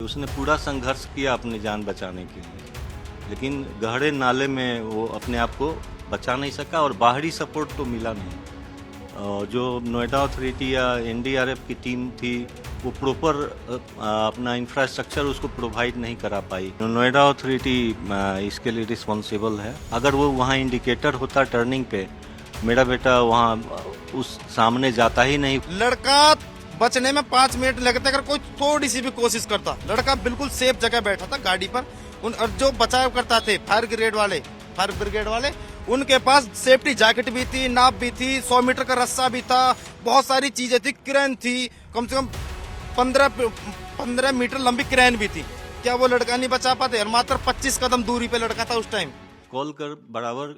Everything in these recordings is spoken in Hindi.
उसने पूरा संघर्ष किया अपनी जान बचाने के लिए, लेकिन गहरे नाले में वो अपने आप को बचा नहीं सका और बाहरी सपोर्ट तो मिला नहीं। जो नोएडा अथॉरिटी या एनडीआरएफ की टीम थी वो प्रॉपर अपना इंफ्रास्ट्रक्चर उसको प्रोवाइड नहीं करा पाई। नोएडा अथॉरिटी इसके लिए रिस्पॉन्सिबल है। अगर वो वहाँ इंडिकेटर होता टर्निंग पे, मेरा बेटा वहाँ उस सामने जाता ही नहीं। लड़का बचने में 5 मिनट लगते, अगर कोई थोड़ी सी भी कोशिश करता। लड़का बिल्कुल सेफ जगह बैठा था गाड़ी पर। और जो बचाव करता थे फायर ब्रिगेड वाले, उनके पास सेफ्टी जैकेट भी थी, नाप भी थी, 100 मीटर का रस्सा भी था, बहुत सारी चीजें थी, क्रेन थी, कम से कम 15 मीटर लंबी क्रेन भी थी। क्या वो लड़का नहीं बचा पाते? और मात्र 25 कदम दूरी पे लड़का था उस टाइम। कॉल कर बराबर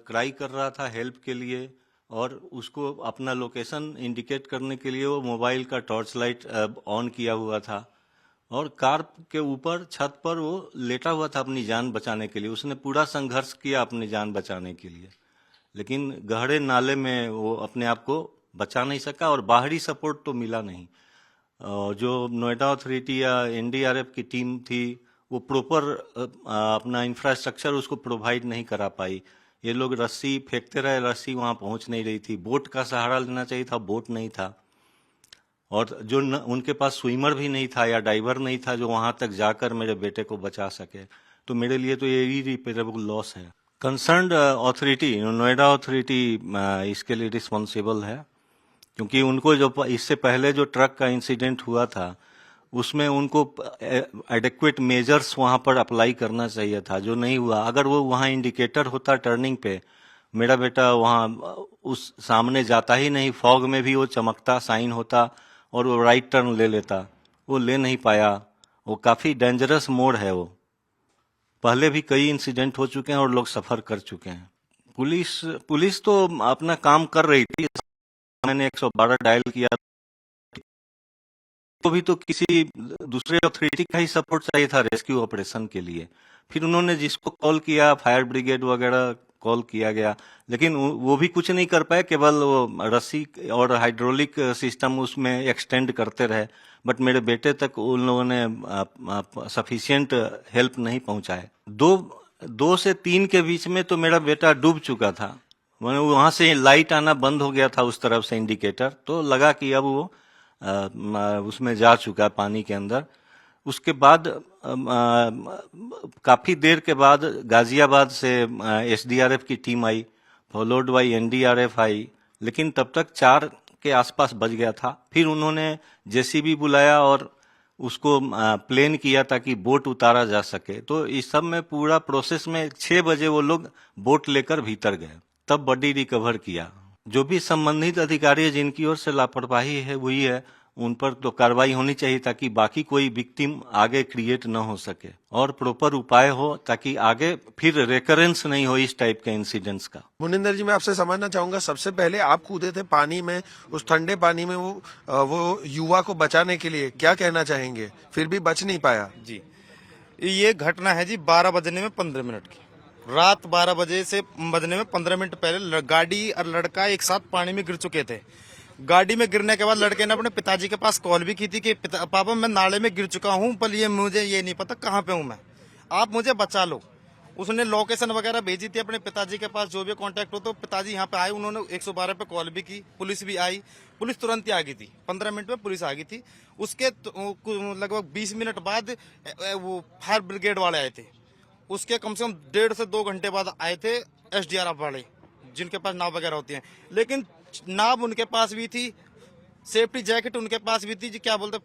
क्राई कर रहा था हेल्प के लिए, और उसको अपना लोकेशन इंडिकेट करने के लिए वो मोबाइल का टॉर्च लाइट ऑन किया हुआ था, और कार के ऊपर छत पर वो लेटा हुआ था अपनी जान बचाने के लिए। उसने पूरा संघर्ष किया अपनी जान बचाने के लिए, लेकिन गहरे नाले में वो अपने आप को बचा नहीं सका और बाहरी सपोर्ट तो मिला नहीं। जो नोएडा अथॉरिटी या एनडीआरएफ की टीम थी वो प्रॉपर अपना इंफ्रास्ट्रक्चर उसको प्रोवाइड नहीं करा पाई। ये लोग रस्सी फेंकते रहे, रस्सी वहाँ पहुँच नहीं रही थी। बोट का सहारा लेना चाहिए था, बोट नहीं था, और जो उनके पास स्विमर भी नहीं था या डाइवर नहीं था जो वहां तक जाकर मेरे बेटे को बचा सके। तो मेरे लिए तो ये इरिपेरेबल लॉस है। कंसर्न्ड अथॉरिटी, नोएडा अथॉरिटी इसके लिए रिस्पॉन्सिबल है, क्योंकि उनको जो इससे पहले जो ट्रक का इंसिडेंट हुआ था उसमें उनको एडेक्वेट मेजर्स वहां पर अप्लाई करना चाहिए था, जो नहीं हुआ। अगर वो वहां इंडिकेटर होता टर्निंग पे, मेरा बेटा वहां उस सामने जाता ही नहीं। फॉग में भी वो चमकता साइन होता और वो राइट टर्न ले लेता, वो ले नहीं पाया। वो काफ़ी डेंजरस मोड़ है वो। पहले भी कई इंसिडेंट हो चुके हैं और लोग सफ़र कर चुके हैं। पुलिस तो अपना काम कर रही थी। मैंने 112 डायल किया, तो भी तो किसी दूसरे अथॉरिटी का ही सपोर्ट चाहिए था रेस्क्यू ऑपरेशन के लिए। फिर उन्होंने जिसको कॉल किया, फायर ब्रिगेड वगैरह कॉल किया गया, लेकिन वो भी कुछ नहीं कर पाए। केवल वो रस्सी और हाइड्रोलिक सिस्टम उसमें एक्सटेंड करते रहे, बट मेरे बेटे तक उन लोगों ने सफिशिएंट हेल्प नहीं पहुंचाए। 2 से 3 के बीच में तो मेरा बेटा डूब चुका था। मैंने वहां से लाइट आना बंद हो गया था उस तरफ से इंडिकेटर, तो लगा कि अब वो उसमें जा चुका पानी के अंदर। उसके बाद काफ़ी देर के बाद गाजियाबाद से एसडीआरएफ की टीम आई, फॉलोड बाई एनडीआरएफ आई, लेकिन तब तक 4 के आसपास बज गया था। फिर उन्होंने जेसीबी बुलाया और उसको प्लेन किया ताकि बोट उतारा जा सके। तो इस सब में पूरा प्रोसेस में 6 बजे वो लोग बोट लेकर भीतर गए, तब बॉडी रिकवर किया। जो भी संबंधित अधिकारी है जिनकी ओर से लापरवाही है हुई है, उन पर तो कार्रवाई होनी चाहिए ताकि बाकी कोई विक्टिम आगे क्रिएट न हो सके, और प्रॉपर उपाय हो ताकि आगे फिर रेकरेंस नहीं हो इस टाइप के इंसिडेंट्स का। मुनिंदर जी, मैं आपसे समझना चाहूंगा, सबसे पहले आप कूदे थे पानी में, उस ठंडे पानी में वो युवा को बचाने के लिए, क्या कहना चाहेंगे? फिर भी बच नहीं पाया। जी, ये घटना है जी 12 बजने में 15 मिनट की। रात 12 बजे से बजने में 15 मिनट पहले गाड़ी और लड़का एक साथ पानी में गिर चुके थे। गाड़ी में गिरने के बाद लड़के ने अपने पिताजी के पास कॉल भी की थी कि पापा मैं नाले में गिर चुका हूँ, पर मुझे ये नहीं पता कहाँ पे हूँ मैं, आप मुझे बचा लो। उसने लोकेशन वगैरह भेजी थी अपने पिताजी के पास, जो भी कांटेक्ट हो। तो पिताजी यहाँ पे आए, उन्होंने 112 पे कॉल भी की, पुलिस भी आई। पुलिस तुरंत ही आ गई थी, 15 मिनट में पुलिस आ गई थी। उसके लगभग 20 मिनट बाद वो फायर ब्रिगेड वाले आए थे। उसके कम से कम 1.5 से 2 घंटे बाद आए थे एसडीआरएफ वाले, जिनके पास नाव वगैरह होती है। लेकिन नाव उनके पास भी थी, सेफ्टी जैकेट उनके पास भी थी जी, क्या बोलते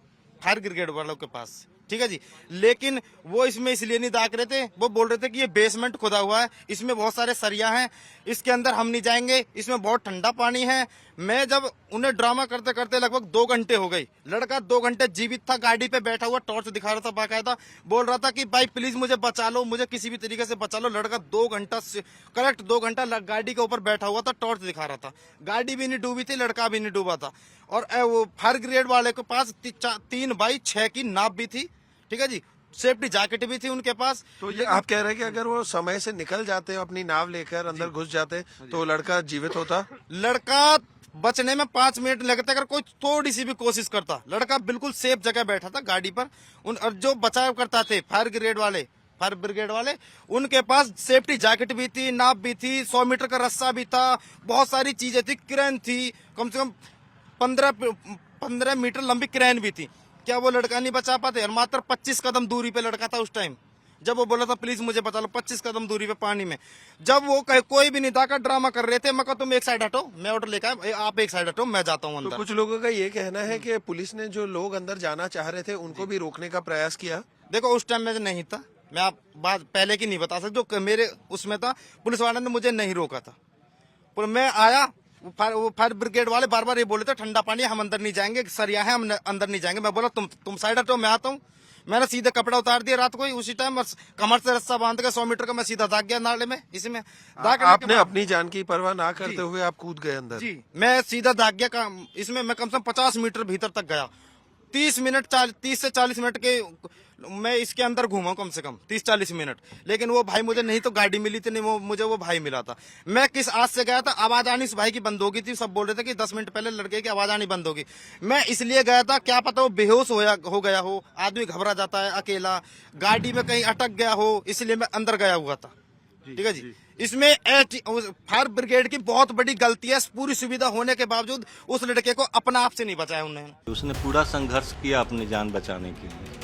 फायर ब्रिगेड वालों के पास, ठीक है जी। लेकिन वो इसमें इसलिए नहीं दाग रहे थे, वो बोल रहे थे कि ये बेसमेंट खुदा हुआ है, इसमें बहुत सारे सरिया हैं, इसके अंदर हम नहीं जाएंगे, इसमें बहुत ठंडा पानी है। मैं जब उन्हें ड्रामा करते करते लगभग 2 घंटे हो गई। लड़का 2 घंटे जीवित था, गाड़ी पे बैठा हुआ, टॉर्च दिखा रहा था बाकायदा, बोल रहा था कि भाई प्लीज मुझे बचा लो, मुझे किसी भी तरीके से बचा लो। लड़का 2 घंटा करेक्ट 2 घंटा गाड़ी के ऊपर बैठा हुआ था, टॉर्च दिखा रहा था। गाड़ी भी नहीं डूबी थी, लड़का भी नहीं डूबा था। और वो फायर ब्रिगेड वाले के पास 3x6 की नाव भी थी, ठीक है जी, सेफ्टी जैकेट भी थी उनके पास। तो ये आप कह रहे हैं कि अगर वो समय से निकल जाते, अपनी नाव लेकर अंदर घुस जाते, तो लड़का जीवित होता? लड़का बचने में 5 मिनट लगते अगर कोई थोड़ी सी भी कोशिश करता। लड़का बिल्कुल सेफ जगह बैठा था गाड़ी पर। और जो बचाव करता थे फायर ब्रिगेड वाले उनके पास सेफ्टी जैकेट भी थी, नाप भी थी, 100 मीटर का रस्सा भी था, बहुत सारी चीजें थी, क्रेन थी, कम से कम 15 मीटर लंबी क्रेन भी थी। क्या वो लड़का नहीं बचा पाते? और मात्र 25 कदम दूरी पे लड़का था उस टाइम जब वो बोला था प्लीज मुझे बचा लो। 25 कदम दूरी पे पानी में जब वो कोई भी नहीं था का ड्रामा कर रहे थे। मैं कहा तुम एक साइड हटो, मैं ऑर्डर लेकर आप एक साइड हटो, मैं जाता हूँ तो अंदर। कुछ लोगों का ये कहना है कि पुलिस ने जो लोग अंदर जाना चाह रहे थे उनको भी रोकने का प्रयास किया। देखो उस टाइम में नहीं था, मैं आप बात पहले की नहीं बता सकता, जो मेरे उसमें था पुलिस वाले ने मुझे नहीं रोका था। पर मैं आया, वो फायर ब्रिगेड वाले बार बार ये बोले थे ठंडा पानी हम अंदर नहीं जाएंगे, सरिया है हम अंदर नहीं जाएंगे। मैं बोला तुम साइड हटो, मैं आता हूँ। मैंने सीधे कपड़ा उतार दिया रात को ही, उसी टाइम कमर से रस्सा बांध के 100 मीटर का मैं सीधा दाग गया नाले में। इसी में आपने अपनी जान की परवाह ना करते हुए आप कूद गए अंदर। जी मैं सीधा दाग गया। इसमें मैं कम से कम 50 मीटर भीतर तक गया। 30 से 40 मिनट के मैं इसके अंदर घूमा कम से कम 30-40 मिनट। लेकिन वो भाई मुझे नहीं तो गाड़ी मिली थी, नहीं मुझे वो भाई मिला था। मैं किस आस से गया था, आवाज आनी उस भाई की बंद हो गई थी। सब बोल रहे थे कि 10 मिनट पहले लड़के की आवाज आनी बंद होगी। मैं इसलिए गया था, क्या पता वो बेहोश हो गया हो, आदमी घबरा जाता है अकेला, गाड़ी में कहीं अटक गया हो, इसलिए मैं अंदर गया हुआ था। ठीक है जी। इसमें फायर ब्रिगेड की बहुत बड़ी गलती है। पूरी सुविधा होने के बावजूद उस लड़के को अपना आप से नहीं बचाया उन्होंने। उसने पूरा संघर्ष किया अपनी जान बचाने के लिए,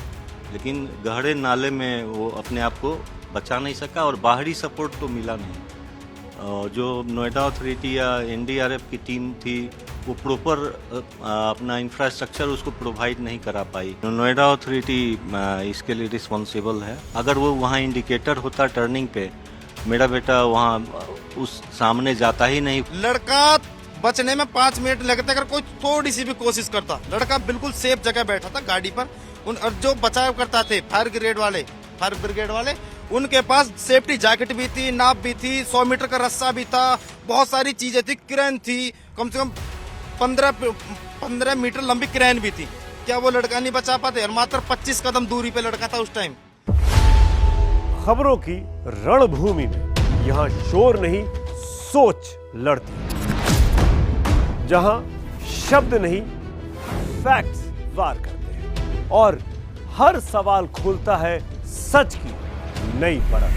लेकिन गहरे नाले में वो अपने आप को बचा नहीं सका और बाहरी सपोर्ट तो मिला नहीं। जो नोएडा अथॉरिटी या एनडीआरएफ की टीम थी वो प्रॉपर अपना इंफ्रास्ट्रक्चर उसको प्रोवाइड नहीं करा पाई। नोएडा अथॉरिटी इसके लिए रिस्पॉन्सिबल है। अगर वो वहाँ इंडिकेटर होता टर्निंग पे, मेरा बेटा वहाँ उस सामने जाता ही नहीं। लड़का बचने में 5 मिनट लगते अगर कोई थोड़ी सी भी कोशिश करता। लड़का बिल्कुल सेफ जगह बैठा था गाड़ी पर। और जो बचाव करता थे फायर ब्रिगेड वाले उनके पास सेफ्टी जैकेट भी थी, नाप भी थी, 100 मीटर का रस्सा भी था, बहुत सारी चीजें थी, क्रेन थी, कम से कम 15 मीटर लंबी क्रेन भी थी। क्या वो लड़का नहीं बचा पाते? और मात्र 25 कदम दूरी पे लड़का था उस टाइम। खबरों की रणभूमि में यहां शोर नहीं सोच लड़ती है, जहां शब्द नहीं फैक्ट्स वार करते हैं और हर सवाल खोलता है सच की नई परत।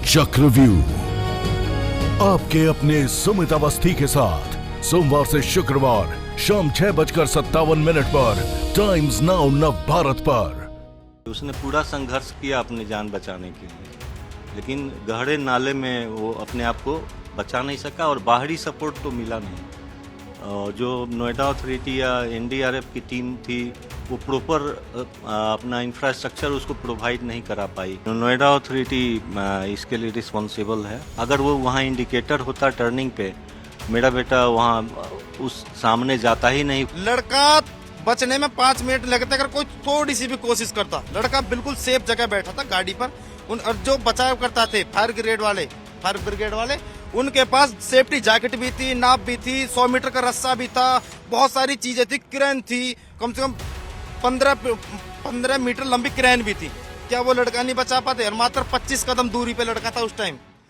चक्रव्यूह आपके अपने सुमित अवस्थी के साथ सोमवार से शुक्रवार शाम 6:57 पर टाइम्स नाउ नव भारत पर। उसने पूरा संघर्ष किया अपनी जान बचाने के लिए, लेकिन गहरे नाले में वो अपने आप को बचा नहीं सका और बाहरी सपोर्ट तो मिला नहीं। जो नोएडा अथॉरिटी या एनडीआरएफ की टीम थी वो प्रॉपर अपना इंफ्रास्ट्रक्चर उसको प्रोवाइड नहीं करा पाई। नोएडा अथॉरिटी इसके लिए रिस्पॉन्सिबल है। अगर वो वहाँ इंडिकेटर होता टर्निंग पे, मेरा बेटा वहाँ उस सामने जाता ही नहीं। लड़का बचने में 5 मिनट लगते अगर कोई थोड़ी सी भी कोशिश करता। लड़का बिल्कुल सेफ जगह बैठा था गाड़ी पर। और जो बचाव करता थे फायर ब्रिगेड वाले उनके पास सेफ्टी जैकेट भी थी, नाप भी थी, 100 मीटर का रस्सा भी था, बहुत सारी चीजें थी, क्रेन थी, कम से कम 15 मीटर लंबी क्रेन भी थी। क्या वो लड़का नहीं बचा पाते? और मात्र 25 कदम दूरी पे लड़का था उस टाइम।